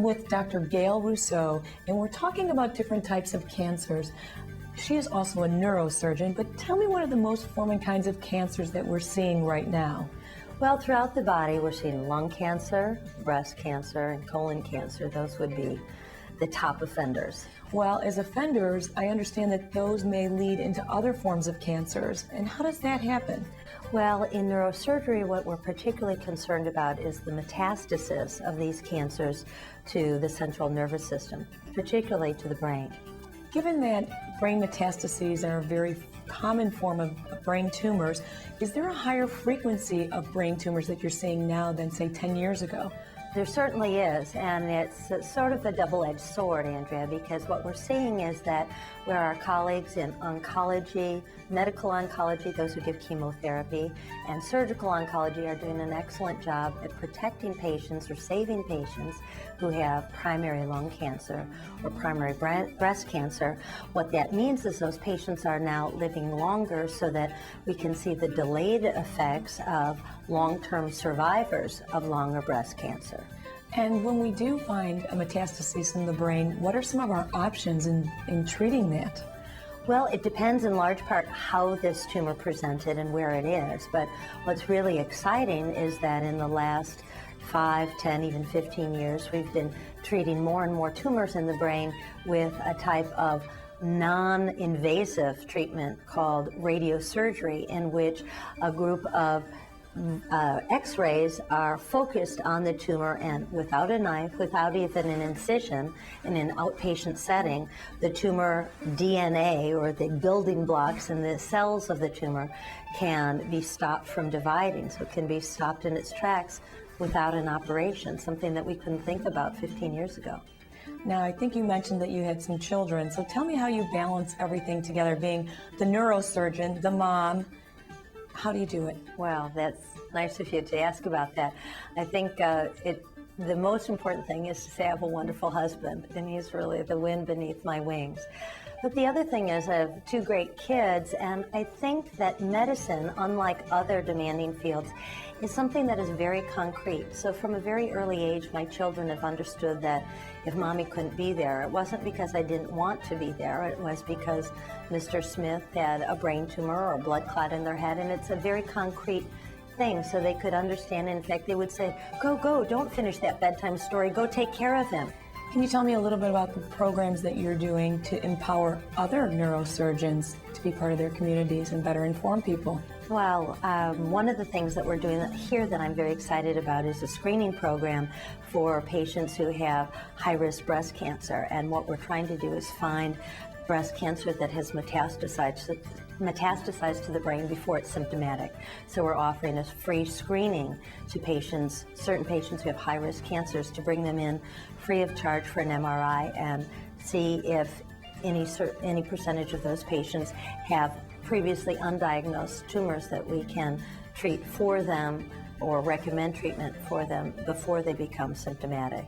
with Dr. Gail Rosseau, and we're talking about different types of cancers. She is also a neurosurgeon, but tell me what are the most common kinds of cancers that we're seeing right now? Well, throughout the body, we're seeing lung cancer, breast cancer, and colon cancer. Those would be the top offenders. Well, as offenders, I understand that those may lead into other forms of cancers. And how does that happen? Well, in neurosurgery, what we're particularly concerned about is the metastasis of these cancers to the central nervous system, particularly to the brain. Given that brain metastases are a very common form of brain tumors, is there a higher frequency of brain tumors that you're seeing now than, say, 10 years ago? There certainly is, and it's sort of a double-edged sword, Andrea, because what we're seeing is that where our colleagues in oncology, medical oncology, those who give chemotherapy, and surgical oncology are doing an excellent job at protecting patients or saving patients who have primary lung cancer or primary breast cancer. What that means is those patients are now living longer so that we can see the delayed effects of long-term survivors of lung or breast cancer. And when we do find a metastasis in the brain, what are some of our options in treating that? Well, it depends in large part how this tumor presented and where it is. But what's really exciting is that in the last 5, 10, even 15 years, we've been treating more and more tumors in the brain with a type of non-invasive treatment called radiosurgery, in which a group of X-rays are focused on the tumor, and without a knife, without even an incision, in an outpatient setting, the tumor DNA or the building blocks in the cells of the tumor can be stopped from dividing. So it can be stopped in its tracks without an operation, something that we couldn't think about 15 years ago. Now, I think you mentioned that you had some children, so tell me how you balance everything together, being the neurosurgeon, the mom. How do you do it? Well, that's nice of you to ask about that. I think the most important thing is to say I have a wonderful husband, and he's really the wind beneath my wings. But the other thing is I have 2 great kids, and I think that medicine, unlike other demanding fields, is something that is very concrete. So from a very early age, my children have understood that if mommy couldn't be there, it wasn't because I didn't want to be there, it was because Mr. Smith had a brain tumor or a blood clot in their head, and it's a very concrete thing, so they could understand. In fact, they would say, go, don't finish that bedtime story, go take care of him. Can you tell me a little bit about the programs that you're doing to empower other neurosurgeons to be part of their communities and better inform people? Well, one of the things that we're doing here that I'm very excited about is a screening program for patients who have high-risk breast cancer. And what we're trying to do is find breast cancer that has metastasized to the brain before it's symptomatic. So we're offering a free screening to patients, certain patients who have high-risk cancers, to bring them in free of charge for an MRI and see if any percentage of those patients have previously undiagnosed tumors that we can treat for them or recommend treatment for them before they become symptomatic.